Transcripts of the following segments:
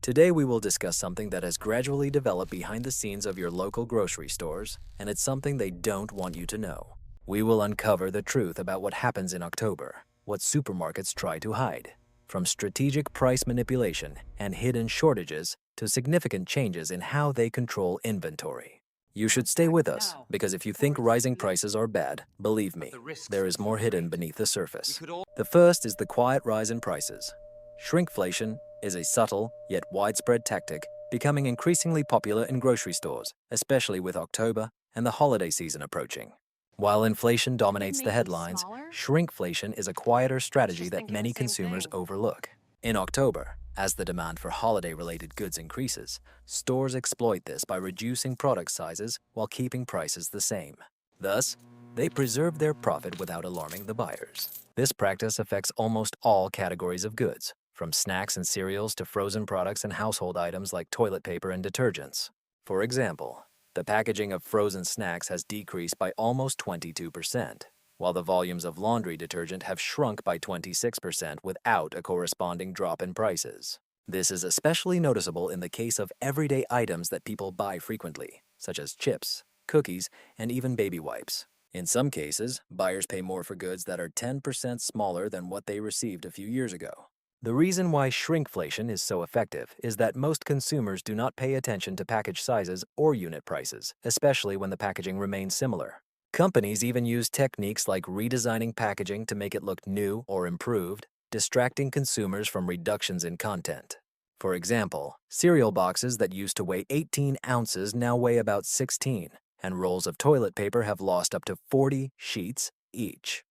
Today we will discuss something that has gradually developed behind the scenes of your local grocery stores, and it's something they don't want you to know. We will uncover the truth about what happens in October, what supermarkets try to hide, from strategic price manipulation and hidden shortages to significant changes in how they control inventory. You should stay with us, because if you think rising prices are bad, believe me, there is more hidden beneath the surface. The first is the quiet rise in prices. Shrinkflation is a subtle yet widespread tactic becoming increasingly popular in grocery stores, especially with October and the holiday season approaching. While inflation dominates the headlines, shrinkflation is a quieter strategy that many consumers overlook. In October, as the demand for holiday-related goods increases, stores exploit this by reducing product sizes while keeping prices the same. Thus, they preserve their profit without alarming the buyers. This practice affects almost all categories of goods, from snacks and cereals to frozen products and household items like toilet paper and detergents. For example, the packaging of frozen snacks has decreased by almost 22%, while the volumes of laundry detergent have shrunk by 26% without a corresponding drop in prices. This is especially noticeable in the case of everyday items that people buy frequently, such as chips, cookies, and even baby wipes. In some cases, buyers pay more for goods that are 10% smaller than what they received a few years ago. The reason why shrinkflation is so effective is that most consumers do not pay attention to package sizes or unit prices, especially when the packaging remains similar. Companies even use techniques like redesigning packaging to make it look new or improved, distracting consumers from reductions in content. For example, cereal boxes that used to weigh 18 ounces now weigh about 16, and rolls of toilet paper have lost up to 40 sheets each.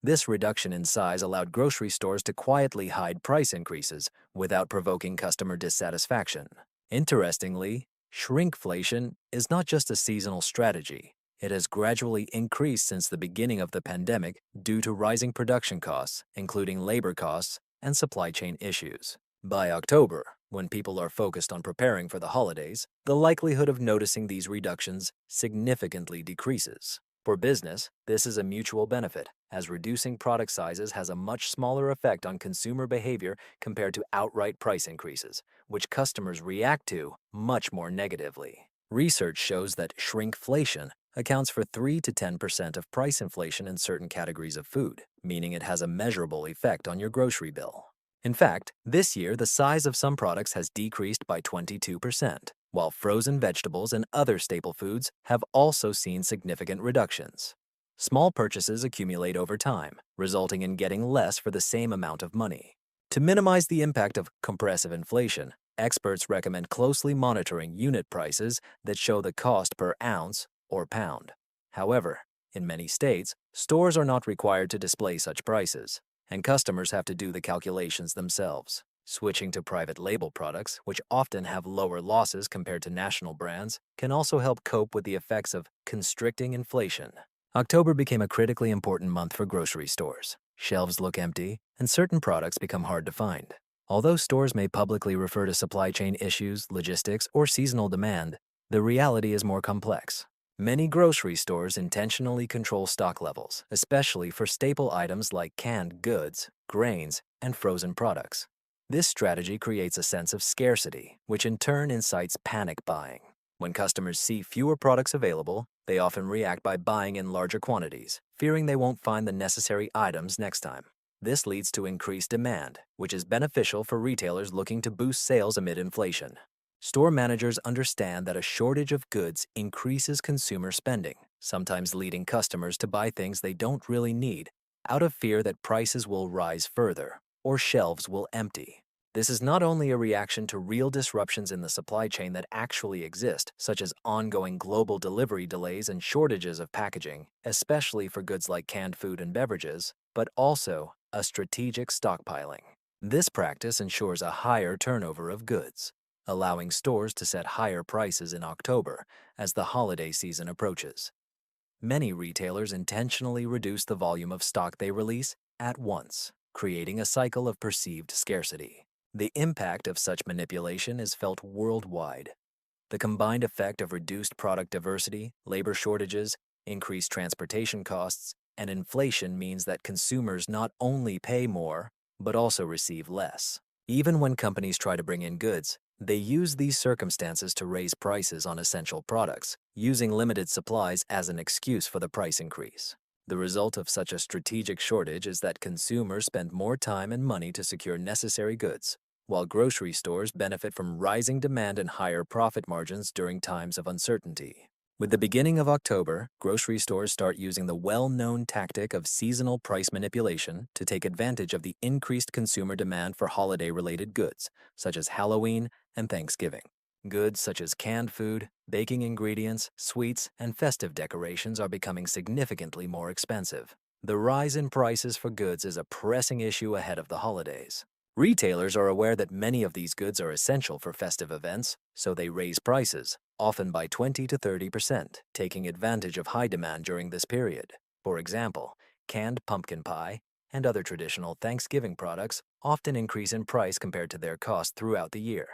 This reduction in size allowed grocery stores to quietly hide price increases without provoking customer dissatisfaction. Interestingly, shrinkflation is not just a seasonal strategy. It has gradually increased since the beginning of the pandemic due to rising production costs, including labor costs and supply chain issues. By October, when people are focused on preparing for the holidays, the likelihood of noticing these reductions significantly decreases. For business, this is a mutual benefit, as reducing product sizes has a much smaller effect on consumer behavior compared to outright price increases, which customers react to much more negatively. Research shows that shrinkflation accounts for 3 to 10% of price inflation in certain categories of food, meaning it has a measurable effect on your grocery bill. In fact, this year the size of some products has decreased by 22%, while frozen vegetables and other staple foods have also seen significant reductions. Small purchases accumulate over time, resulting in getting less for the same amount of money. To minimize the impact of compressive inflation, experts recommend closely monitoring unit prices that show the cost per ounce or pound. However, in many states, stores are not required to display such prices, and customers have to do the calculations themselves. Switching to private label products, which often have lower losses compared to national brands, can also help cope with the effects of constricting inflation. October became a critically important month for grocery stores. Shelves look empty, and certain products become hard to find. Although stores may publicly refer to supply chain issues, logistics, or seasonal demand, the reality is more complex. Many grocery stores intentionally control stock levels, especially for staple items like canned goods, grains, and frozen products. This strategy creates a sense of scarcity, which in turn incites panic buying. When customers see fewer products available, they often react by buying in larger quantities, fearing they won't find the necessary items next time. This leads to increased demand, which is beneficial for retailers looking to boost sales amid inflation. Store managers understand that a shortage of goods increases consumer spending, sometimes leading customers to buy things they don't really need, out of fear that prices will rise further or shelves will empty. This is not only a reaction to real disruptions in the supply chain that actually exist, such as ongoing global delivery delays and shortages of packaging, especially for goods like canned food and beverages, but also a strategic stockpiling. This practice ensures a higher turnover of goods, allowing stores to set higher prices in October as the holiday season approaches. Many retailers intentionally reduce the volume of stock they release at once, creating a cycle of perceived scarcity. The impact of such manipulation is felt worldwide. The combined effect of reduced product diversity, labor shortages, increased transportation costs, and inflation means that consumers not only pay more, but also receive less. Even when companies try to bring in goods, They use these circumstances to raise prices on essential products, using limited supplies as an excuse for the price increase. The result of such a strategic shortage is that consumers spend more time and money to secure necessary goods, while grocery stores benefit from rising demand and higher profit margins during times of uncertainty. With the beginning of October, grocery stores start using the well-known tactic of seasonal price manipulation to take advantage of the increased consumer demand for holiday-related goods, such as Halloween and Thanksgiving. Goods such as canned food, baking ingredients, sweets, and festive decorations are becoming significantly more expensive. The rise in prices for goods is a pressing issue ahead of the holidays. Retailers are aware that many of these goods are essential for festive events, so they raise prices, often by 20 to 30%, taking advantage of high demand during this period. For example, canned pumpkin pie and other traditional Thanksgiving products often increase in price compared to their cost throughout the year.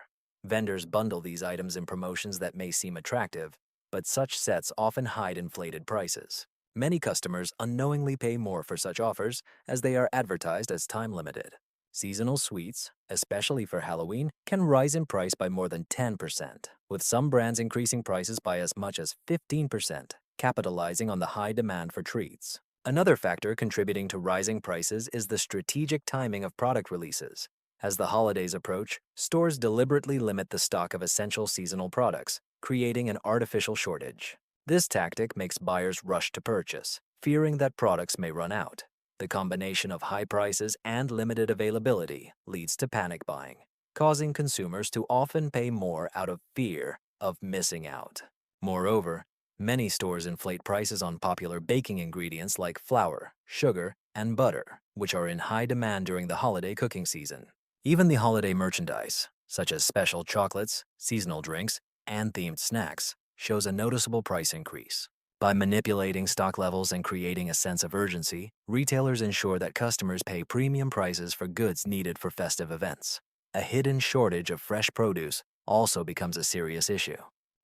Vendors bundle these items in promotions that may seem attractive, but such sets often hide inflated prices. Many customers unknowingly pay more for such offers as they are advertised as time-limited. Seasonal sweets, especially for Halloween, can rise in price by more than 10%, with some brands increasing prices by as much as 15%, capitalizing on the high demand for treats. Another factor contributing to rising prices is the strategic timing of product releases. As the holidays approach, stores deliberately limit the stock of essential seasonal products, creating an artificial shortage. This tactic makes buyers rush to purchase, fearing that products may run out. The combination of high prices and limited availability leads to panic buying, causing consumers to often pay more out of fear of missing out. Moreover, many stores inflate prices on popular baking ingredients like flour, sugar, and butter, which are in high demand during the holiday cooking season. Even the holiday merchandise, such as special chocolates, seasonal drinks, and themed snacks, shows a noticeable price increase. By manipulating stock levels and creating a sense of urgency, retailers ensure that customers pay premium prices for goods needed for festive events. A hidden shortage of fresh produce also becomes a serious issue.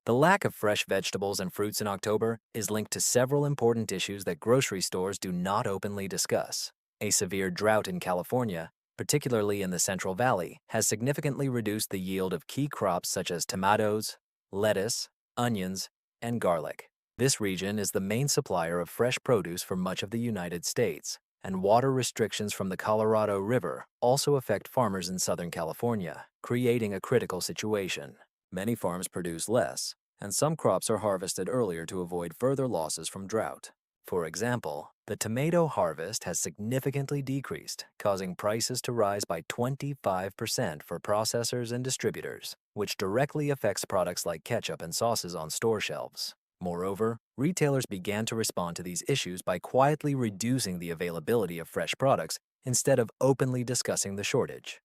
The lack of fresh vegetables and fruits in October is linked to several important issues that grocery stores do not openly discuss. A severe drought in California, particularly in the Central Valley, has significantly reduced the yield of key crops such as tomatoes, lettuce, onions, and garlic. This region is the main supplier of fresh produce for much of the United States, and water restrictions from the Colorado River also affect farmers in Southern California, creating a critical situation. Many farms produce less, and some crops are harvested earlier to avoid further losses from drought. For example, the tomato harvest has significantly decreased, causing prices to rise by 25% for processors and distributors, which directly affects products like ketchup and sauces on store shelves. Moreover, retailers began to respond to these issues by quietly reducing the availability of fresh products instead of openly discussing the shortage.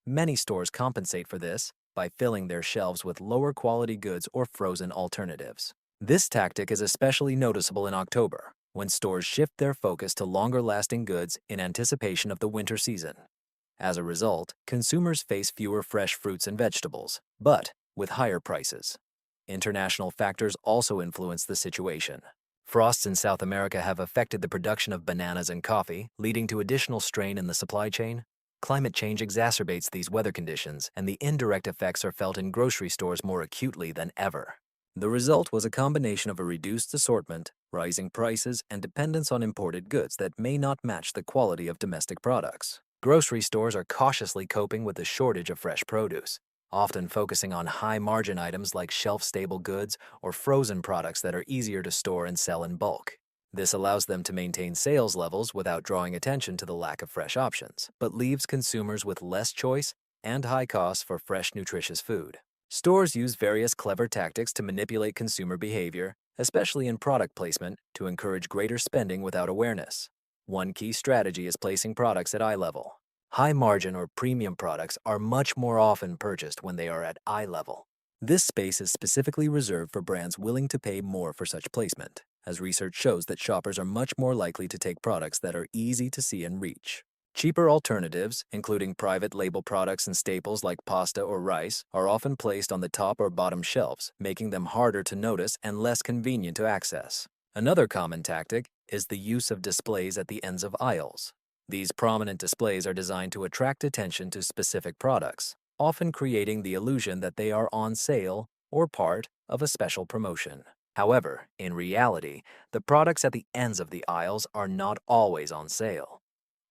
Many stores compensate for this by filling their shelves with lower quality goods or frozen alternatives. This tactic is especially noticeable in October, when stores shift their focus to longer-lasting goods in anticipation of the winter season. As a result, consumers face fewer fresh fruits and vegetables, but with higher prices. International factors also influence the situation. Frosts in South America have affected the production of bananas and coffee, leading to additional strain in the supply chain. Climate change exacerbates these weather conditions, and the indirect effects are felt in grocery stores more acutely than ever. The result was a combination of a reduced assortment, rising prices, and dependence on imported goods that may not match the quality of domestic products. Grocery stores are cautiously coping with the shortage of fresh produce, often focusing on high-margin items like shelf-stable goods or frozen products that are easier to store and sell in bulk. This allows them to maintain sales levels without drawing attention to the lack of fresh options, but leaves consumers with less choice and high costs for fresh, nutritious food. Stores use various clever tactics to manipulate consumer behavior, especially in product placement, to encourage greater spending without awareness. One key strategy is placing products at eye level. High-margin or premium products are much more often purchased when they are at eye level. This space is specifically reserved for brands willing to pay more for such placement, as research shows that shoppers are much more likely to take products that are easy to see and reach. Cheaper alternatives, including private label products and staples like pasta or rice, are often placed on the top or bottom shelves, making them harder to notice and less convenient to access. Another common tactic is the use of displays at the ends of aisles. These prominent displays are designed to attract attention to specific products, often creating the illusion that they are on sale or part of a special promotion. However, in reality, the products at the ends of the aisles are not always on sale.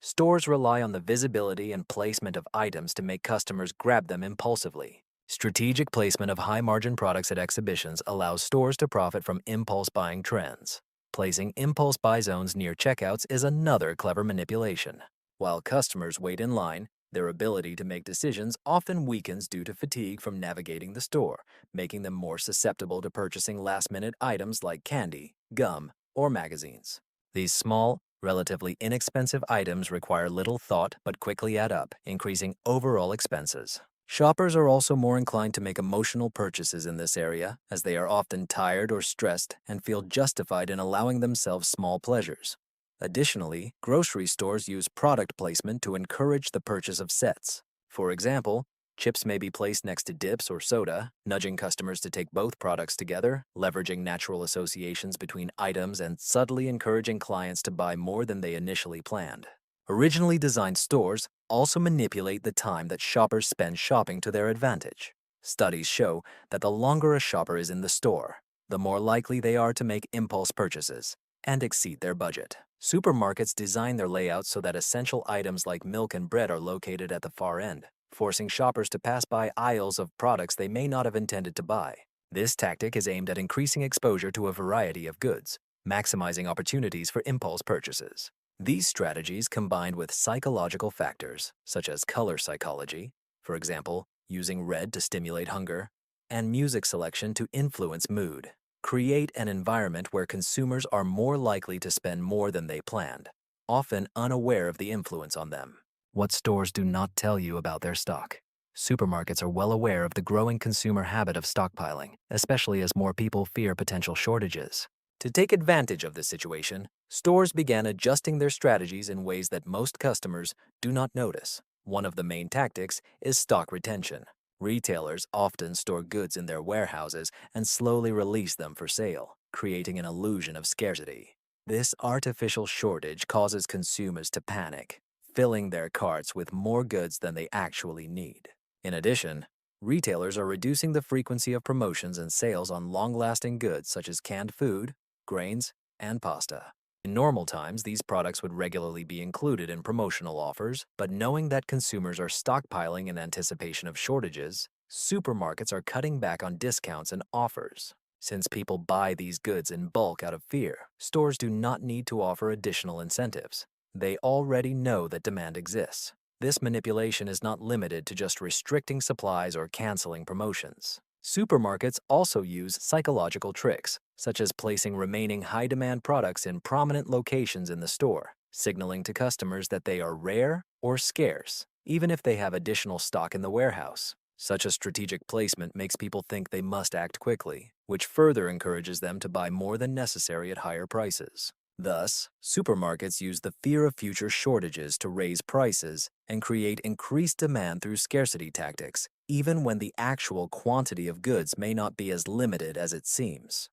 Stores rely on the visibility and placement of items to make customers grab them impulsively. Strategic placement of high-margin products at exhibitions allows stores to profit from impulse buying trends. Placing impulse buy zones near checkouts is another clever manipulation. While customers wait in line, their ability to make decisions often weakens due to fatigue from navigating the store, making them more susceptible to purchasing last-minute items like candy, gum, or magazines. These small, relatively inexpensive items require little thought but quickly add up, increasing overall expenses. Shoppers are also more inclined to make emotional purchases in this area, as they are often tired or stressed and feel justified in allowing themselves small pleasures. Additionally, grocery stores use product placement to encourage the purchase of sets. For example, chips may be placed next to dips or soda, nudging customers to take both products together, leveraging natural associations between items and subtly encouraging clients to buy more than they initially planned. Originally designed stores also manipulate the time that shoppers spend shopping to their advantage. Studies show that the longer a shopper is in the store, the more likely they are to make impulse purchases and exceed their budget. Supermarkets design their layouts so that essential items like milk and bread are located at the far end, forcing shoppers to pass by aisles of products they may not have intended to buy. This tactic is aimed at increasing exposure to a variety of goods, maximizing opportunities for impulse purchases. These strategies, combined with psychological factors such as color psychology, for example, using red to stimulate hunger, and music selection to influence mood, create an environment where consumers are more likely to spend more than they planned, often unaware of the influence on them. What stores do not tell you about their stock? Supermarkets are well aware of the growing consumer habit of stockpiling, especially as more people fear potential shortages. To take advantage of this situation, stores began adjusting their strategies in ways that most customers do not notice. One of the main tactics is stock retention. Retailers often store goods in their warehouses and slowly release them for sale, creating an illusion of scarcity. This artificial shortage causes consumers to panic, filling their carts with more goods than they actually need. In addition, retailers are reducing the frequency of promotions and sales on long-lasting goods such as canned food, grains, and pasta. In normal times, these products would regularly be included in promotional offers, but knowing that consumers are stockpiling in anticipation of shortages, supermarkets are cutting back on discounts and offers. Since people buy these goods in bulk out of fear, stores do not need to offer additional incentives. They already know that demand exists. This manipulation is not limited to just restricting supplies or canceling promotions. Supermarkets also use psychological tricks, such as placing remaining high-demand products in prominent locations in the store, signaling to customers that they are rare or scarce, even if they have additional stock in the warehouse. Such a strategic placement makes people think they must act quickly, which further encourages them to buy more than necessary at higher prices. Thus, supermarkets use the fear of future shortages to raise prices and create increased demand through scarcity tactics, even when the actual quantity of goods may not be as limited as it seems.